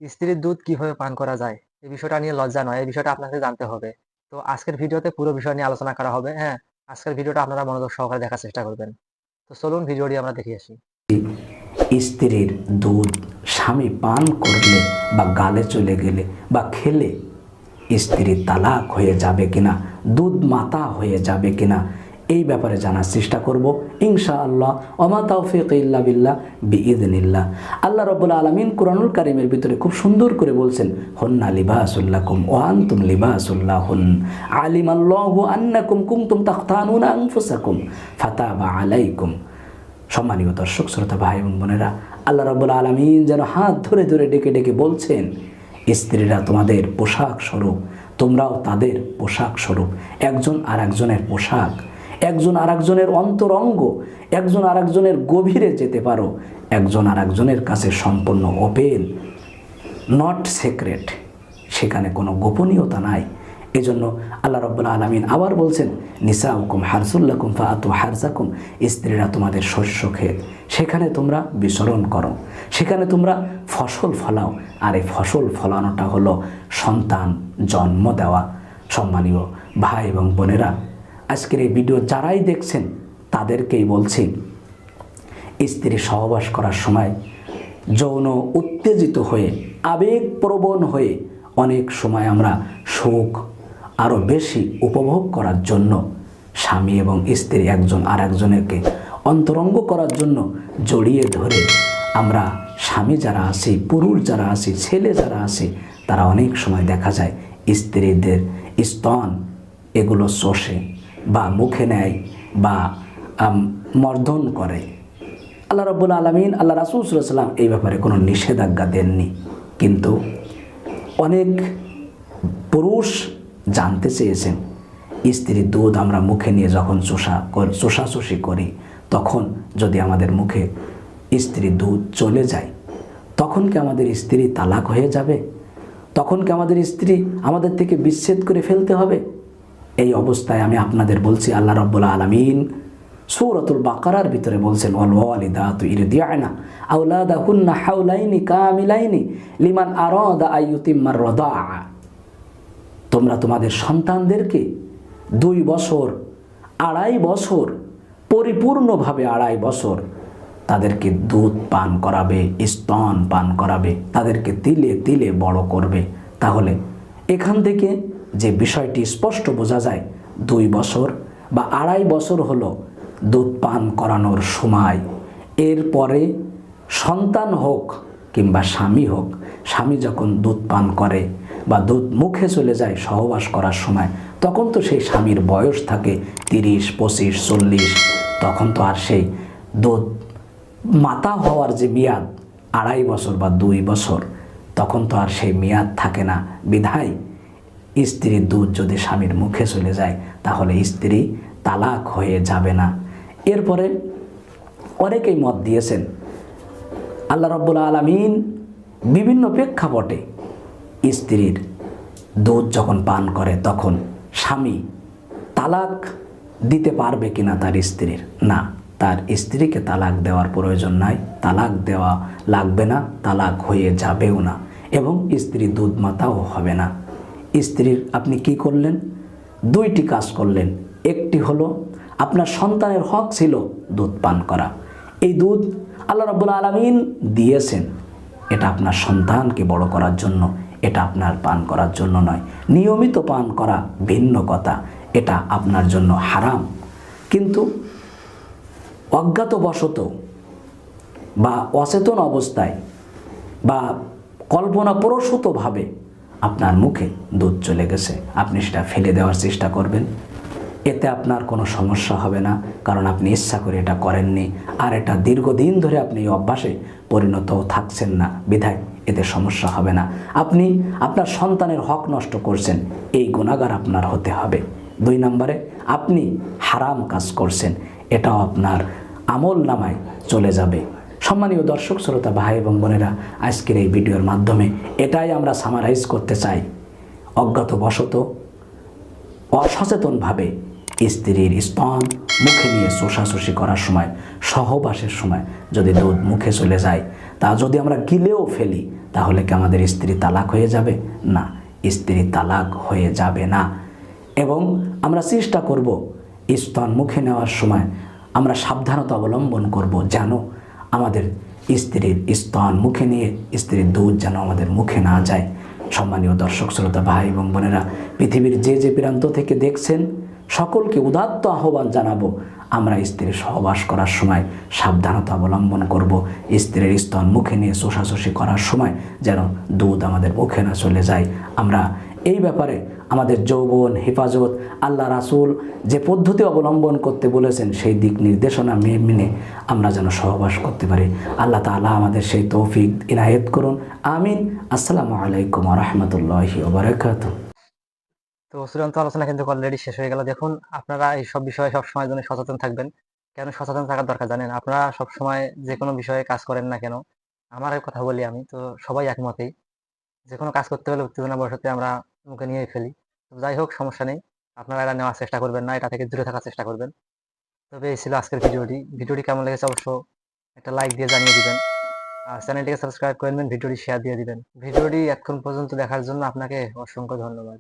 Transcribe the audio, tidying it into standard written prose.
স্ত্রীর দুধ কিভাবে পান করা যায়? এই বিষয়টা নিয়ে লজ্জা নয়, এই বিষয়টা আপনাকে জানতে হবে। তো আজকের ভিডিওতে পুরো বিষয় নিয়ে আলোচনা করা হবে, হ্যাঁ? আজকের ভিডিওটা আপনারা মনোযোগ সহকারে দেখার চেষ্টা করবেন। তো চলুন ভিডিওটি আমরা দেখে আসি। স্ত্রীর দুধ স্বামী পান করলে বা গালে চলে গেলে বা খেলে স্ত্রী তালাক হয়ে যাবে কিনা, দুধ মাতা হয়ে যাবে কিনা, এই ব্যাপারে জানার চেষ্টা করব ইনশাআল্লাহ। ওমা তাওফিক ইল্লা বিল্লাহ বিইذনিল্লাহ। আল্লাহ রাব্বুল আলামিন কুরআনুল কারীমের ভিতরে খুব সুন্দর করে বলছেন, হুন্না লিবাসুল লাকুম ওয়া আনতুম লিবাসুল লাহুন, আলিমাল্লাহু আন্নাকুম কুনতুম তাখতানুনা আনফুসাকুম ফাতাবা আলাইকুম। সম্মানীয় দর্শক শ্রোতা ভাই এবং বোনেরা, আল্লাহ রাব্বুল আলামিন যেন হাত ধরে ধরে ডেকে ডেকে বলছেন, স্ত্রীরা তোমাদের পোশাক স্বরূপ, তোমরাও তাদের পোশাক স্বরূপ। একজন আর একজনের পোশাক, একজন আর একজনের অন্তরঙ্গ, একজন আর একজনের গভীরে যেতে পারো, একজন আর একজনের কাছে সম্পূর্ণ ওপেন, নট সিক্রেট, সেখানে কোনো গোপনীয়তা নাই। এজন্য আল্লাহ রাব্বুল আলামিন আবার বলছেন, নিসাউকুম হারসুল লাকুম ফাআতু হারসাকুম, স্ত্রীরা তোমাদের শস্য ক্ষেত, সেখানে তোমরা বিচরণ করো, সেখানে তোমরা ফসল ফলাও। আর এই ফসল ফলানোটা হলো সন্তান জন্ম দেওয়া। সম্মানীয় ভাই এবং বোনেরা, আজকের এই ভিডিও যারাই দেখছেন তাদেরকেই বলছি, স্ত্রী সহবাস করার সময় যৌন উত্তেজিত হয়ে, আবেগপ্রবণ হয়ে অনেক সময় আমরা সুখ আরও বেশি উপভোগ করার জন্য স্বামী এবং স্ত্রী একজন আর একজনকে অন্তরঙ্গ করার জন্য জড়িয়ে ধরে আমরা স্বামী যারা আছি, পুরুষ যারা আছি, ছেলে যারা আছি, তারা অনেক সময় দেখা যায় স্ত্রীদের স্তন এগুলো চষে বা মুখে নেয় বা মর্দন করে। আল্লাহ রাব্বুল আলামিন, আল্লাহ রাসূল সাল্লাল্লাহু আলাইহি ওয়াসাল্লাম এই ব্যাপারে কোনো নিষেধাজ্ঞা দেননি, কিন্তু অনেক পুরুষ জানতে চেয়েছেন স্ত্রীর দুধ আমরা মুখে নিয়ে যখন চোষাচুষি করি, তখন যদি আমাদের মুখে স্ত্রীর দুধ চলে যায়, তখন কি আমাদের স্ত্রী তালাক হয়ে যাবে? তখন কি আমাদের স্ত্রী আমাদের থেকে বিচ্ছেদ করে ফেলতে হবে? এই অবস্থায় আমি আপনাদের বলছি, আল্লাহ রাব্বুল আলামিন সূরাতুল বাকারার ভিতরে বলছেন, ওয়াল ওয়ালিদাতু ইরদি'না আওলাদাহুন্না হাওলাইনি কামিলাইনি লিমান আরাদা আইয়ুতিম্মার রাদাআ। তোমরা তোমাদের সন্তানদেরকে 2 বছর, 2.5 বছর, পরিপূর্ণভাবে 2.5 বছর তাদেরকে দুধ পান করাবে, স্তন পান করাবে, তাদেরকে তিলে তিলে বড় করবে। তাহলে এখান থেকে যে বিষয়টি স্পষ্ট বোঝা যায়, 2 বছর বা 2.5 বছর হলো দুধ পান করানোর সময়। এরপরে সন্তান হোক কিংবা স্বামী হোক, স্বামী যখন দুধ পান করে বা দুধ মুখে চলে যায় সহবাস করার সময়, তখন তো সেই স্বামীর বয়স থাকে 30, 25, 40। তখন তো আর সেই দুধ মাতা হওয়ার যে মেয়াদ 2.5 বছর বা 2 বছর, তখন তো আর সেই মেয়াদ থাকে না। বিধায় স্ত্রীর দুধ যদি স্বামীর মুখে চলে যায়, তাহলে স্ত্রী তালাক হয়ে যাবে না। এরপরে অনেকেই মত দিয়েছেন, আল্লাহ রাব্বুল আলামিন বিভিন্ন প্রেক্ষাপটে স্ত্রীর দুধ যখন পান করে তখন স্বামী তালাক দিতে পারবে কিনা তার স্ত্রীর। না, তার স্ত্রীকে তালাক দেওয়ার প্রয়োজন নাই, তালাক দেওয়া লাগবে না, তালাক হয়ে যাবেও না, এবং স্ত্রী দুধ মাতাও হবে না। স্ত্রীর আপনি কি করলেন? 2টি কাজ করলেন। একটি হলো আপনার সন্তানের হক ছিল দুধ পান করা। এই দুধ আল্লাহ রাব্বুল আলামিন দিয়েছেন, এটা আপনার সন্তানকে বড় করার জন্য, এটা আপনার পান করার জন্য নয়। নিয়মিত পান করা ভিন্ন কথা, এটা আপনার জন্য হারাম। কিন্তু অজ্ঞাতবশত বা অচেতন অবস্থায় বা কল্পনাপ্রসূতভাবে আপনার মুখে দুধ চলে গেছে, আপনি সেটা ফেলে দেওয়ার চেষ্টা করবেন। এতে আপনার কোনো সমস্যা হবে না, কারণ আপনি ইচ্ছা করে এটা করেননি, আর এটা দীর্ঘদিন ধরে আপনি এই অভ্যাসে পরিণত থাকছেন না, বিধায় এতে সমস্যা হবে না। আপনি আপনার সন্তানের হক নষ্ট করছেন, এই গুনাহগার আপনার হতে হবে। 2 নম্বরে আপনি হারাম কাজ করছেন, এটাও আপনার আমল নামায় চলে যাবে। সম্মানীয় দর্শক শ্রোতা ভাই এবং বোনেরা, আজকের এই ভিডিওর মাধ্যমে এটাই আমরা সামারাইজ করতে চাই, অজ্ঞাতবশত অসচেতনভাবে স্ত্রীর স্তন মুখে নিয়ে চোষাচুষি করার সময়, সহবাসের সময় যদি দুধ মুখে চলে যায়, তা যদি আমরা গিলেও ফেলি তাহলে কি আমাদের স্ত্রী তালাক হয়ে যাবে? না, স্ত্রী তালাক হয়ে যাবে না। এবং আমরা চেষ্টা করব স্তন মুখে নেওয়ার সময় আমরা সাবধানতা অবলম্বন করব, যেন আমাদের স্ত্রীর স্তন মুখে নিয়ে স্ত্রীর দুধ যেন আমাদের মুখে না যায়। সম্মানীয় দর্শক শ্রোতা ভাই এবং বোনেরা, পৃথিবীর যে যে প্রান্ত থেকে দেখছেন সকলকে উদাত্ত আহ্বান জানাবো, আমরা স্ত্রীর সহবাস করার সময় সাবধানতা অবলম্বন করব। স্ত্রীর স্তন মুখে নিয়ে শোষাশুষি করার সময় যেন দুধ আমাদের মুখে না চলে যায়। আমরা এই ব্যাপারে আমাদের যৌবন হেফাজত, আল্লাহ রাসূল যে পদ্ধতি অবলম্বন করতে বলেছেন সেই দিক নির্দেশনা মেনে আমরা যেন সহবাস করতে পারি। আল্লাহ তাআলা আমাদের সেই তৌফিক ইনায়েত করুন। আমিন। আসসালামু আলাইকুম ওয়া রাহমাতুল্লাহি ওয়া বারাকাতুহু। তো চূড়ান্ত আলোচনা কিন্তু অলরেডি শেষ হয়ে গেল। দেখুন, আপনারা এই সব বিষয়ে সবসময় জন্য সচেতন থাকবেন। কেন সচেতন থাকার দরকার জানেন? আপনারা সবসময় যে কোনো বিষয়ে কাজ করেন না কেন, আমার এই কথা বলি আমি, তো সবাই একমতই। যে কোনো কাজ করতে হলে উত্তেজনাবশত আমরা মুখে নিয়েই ফেলি। তো যাই হোক, সমস্যা নেই। আপনারা এটা নেওয়ার চেষ্টা করবেন না, এটা থেকে দূরে থাকার চেষ্টা করবেন। তবে এই ছিল আজকের ভিডিওটি। ভিডিওটি কেমন লেগেছে অবশ্য একটা লাইক দিয়ে জানিয়ে দিবেন। আর চ্যানেলটিকে সাবস্ক্রাইব করে নেবেন, ভিডিওটি শেয়ার দিয়ে দিবেন। ভিডিওটি এতক্ষণ পর্যন্ত দেখার জন্য আপনাকে অসংখ্য ধন্যবাদ।